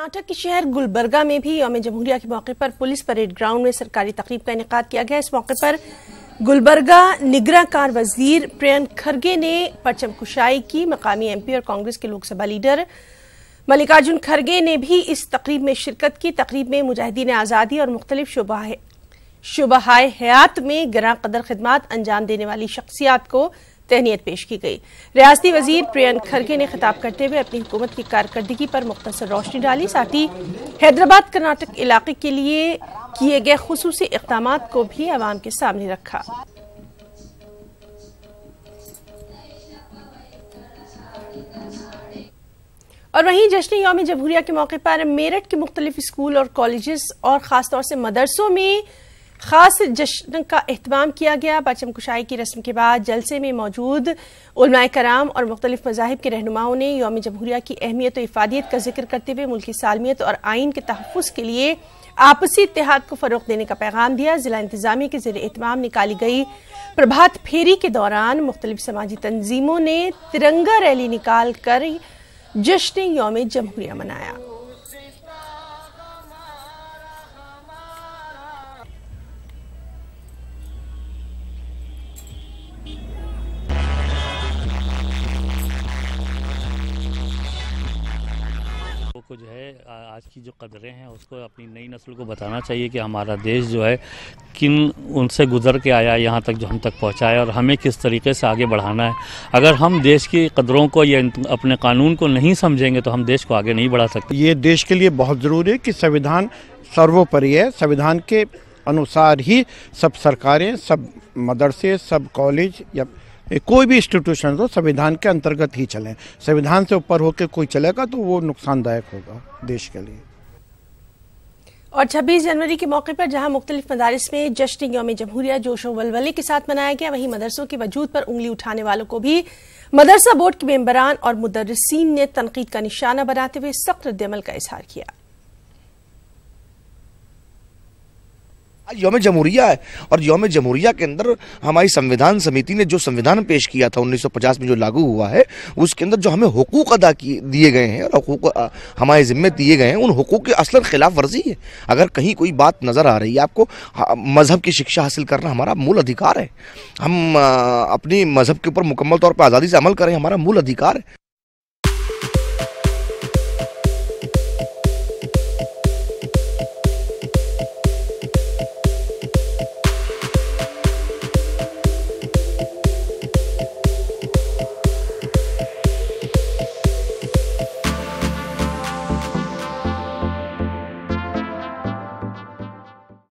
कर्नाटक के शहर गुलबर्गा में भी यौम जमहूरिया के मौके पर पुलिस परेड ग्राउंड में सरकारी तकरीब का इनेकाद किया गया। इस मौके पर गुलबर्गा निगराकार वजीर प्रियंक खरगे ने परचम कुशाई की। मकामी एमपी और कांग्रेस के लोकसभा लीडर मल्लिकार्जुन खरगे ने भी इस तकरीब में शिरकत की। तकरीब में मुजाहिदीन आज़ादी और मुख्तलिफ शुबहाए हयात में गिरां कदर खिदमात अंजाम देने वाली शख्सियात को तहनीत पेश की गई। रियासती वजीर प्रियंक खरगे ने खिताब करते हुए अपनी हुकूमत की कारकर्दगी पर मुख्तसर रोशनी डाली। साथ ही हैदराबाद कर्नाटक इलाके के लिए किए गए खुसूसी इक़दामात को भी अवाम के सामने रखा। और वहीं जश्न यौम जमहूरिया के मौके पर मेरठ के मुख्तलिफ स्कूल और कॉलेजेस और खासतौर से मदरसों में खास जश्न का एहतमाम किया गया। परचम कुशाई की रस्म के बाद जलसे में मौजूद उलमाए कराम और मुख्तलिफ मज़ाहिब के रहनुमाओं ने यौम जमहूरिया की अहमियत और इफादियत का जिक्र करते हुए मुल्की सालमियत और आइन के तहफ़्फ़ुज़ के लिए आपसी इत्तेहाद को फ़रोग़ देने का पैगाम दिया। जिला इंतज़ामिया के ज़ेर एहतमाम निकाली गई प्रभात फेरी के दौरान मुख्तलिफ समाजी तंजीमों ने तिरंगा रैली निकाल कर जश्न यौम जमहूरिया मनाया। को जो है आज की जो कदरें हैं उसको अपनी नई नस्ल को बताना चाहिए कि हमारा देश जो है किन उनसे गुजर के आया यहाँ तक जो हम तक पहुँचा है और हमें किस तरीके से आगे बढ़ाना है। अगर हम देश की कदरों को या अपने कानून को नहीं समझेंगे तो हम देश को आगे नहीं बढ़ा सकते। ये देश के लिए बहुत ज़रूरी है कि संविधान सर्वोपरि है। संविधान के अनुसार ही सब सरकारें, सब मदरसे, सब कॉलेज या कोई भी इंस्टीट्यूशन हो संविधान के अंतर्गत ही चलें। संविधान से ऊपर होकर कोई चलेगा तो वो नुकसानदायक होगा देश के लिए। और 26 जनवरी के मौके पर जहां मुख्तलिफ मदारिस में जश्न यौम जमहूरिया जोश व वलवले के साथ मनाया गया, वहीं मदरसों के वजूद पर उंगली उठाने वालों को भी मदरसा बोर्ड के मेंबरान और मुदर्रिसीन ने तनकीद का निशाना बनाते हुए सख्त रद्द-ए-अमल का इजहार किया। यौम जमहूरिया है और यौम जमहूरिया के अंदर हमारी संविधान समिति ने जो संविधान पेश किया था 1950 में जो लागू हुआ है, उसके अंदर जो हमें हुकूक अदा दिए गए हैं और हुकूक हमारे जिम्मे दिए गए हैं, उन हुकूक की असलन खिलाफ वर्जी है। अगर कहीं कोई बात नज़र आ रही है आपको, मज़हब की शिक्षा हासिल करना हमारा मूल अधिकार है। हम अपनी मज़हब के ऊपर मुकम्मल तौर पर आज़ादी से अमल करें, हमारा मूल अधिकार है।